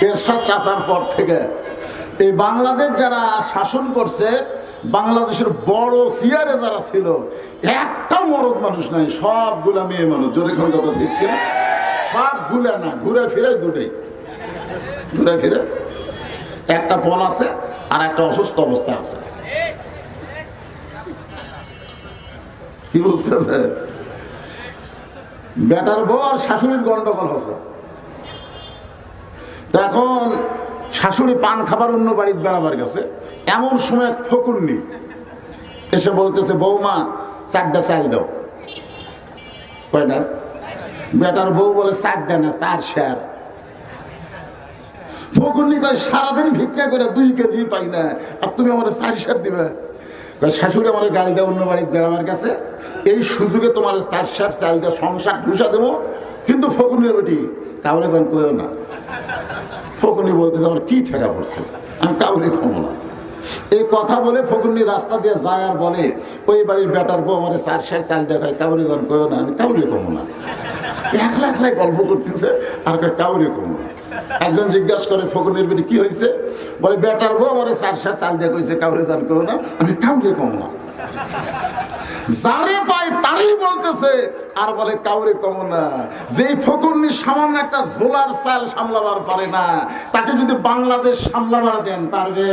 এরশাদ চাচার পর থেকে এই বাংলাদেশ যারা শাসন করছে, বাংলাদেশের বড় চেয়ারে যারা ছিল, একটা মরদ মানুষ নাই, সবগুলা মেয়ে মানুষ। জোরে কোন কথা ঠিক কিনা? সবগুলা না, ঘুরে ফিরে দুটোই, ঘুরে ফিরে একটা ফল আছে আর একটা অসুস্থ অবস্থা আছে। কি বুঝতেছে? বেটার বউ আর শাশুড়ির গন্ডগোল হচ্ছে। তো এখন শাশুড়ি পান খাবার অন্য বাড়িতে বেড়াবার গেছে, এমন সময় ফকুন্নি এসে বলতেছে, বৌমা 4টা চাল দাও। কয়টা? বেটার বউ বলে 4টা না, 4 শের। ফকুন্নি কয়, সারাদিন ভিক্ষা করে 2 কেজি পাই না, আর তুমি আমার 4 শের দিবে? শাশুড়ি আমার গাল দেয় অন্য বাড়িতে বেড়াবার কাছে, এই সুযোগে তোমার 4 শের চাল দিয়ে সংসার ঢুসা দেবো, কিন্তু ফকুনির বেটি কাউরে দান কইও না। ফকুনি বলতে আমার কি ঠেকা পড়ছে, আমি কাউরে খাবো না। এই কথা বলে ফকুনি রাস্তা দিয়ে যায় আর বলে, ওই বাড়ির বেটার বউ আমার 4 শের চাল দেখায়, কাউরে দান কইও না, আমি কাউরে খাবো না। একলা একলাই গল্প করতেছে আর কাউরে খাবো না। একজন জিজ্ঞাসা করে, ফকুনির বেটি কি হয়েছে? বলে, বেটার বউ আমার 4 শের চাল দিয়ে কইছে, কাউরে দান কইও না, আমি কাউরে খাবো না। যারে পায় তারই বলতেছে আর বলে কাউরে কম না। যেই ফকুন্নি সামান্য একটা ঝোলার চাল সামলাবার পারে না, তাকে যদি বাংলাদেশ সামলাবার দেন পারবে?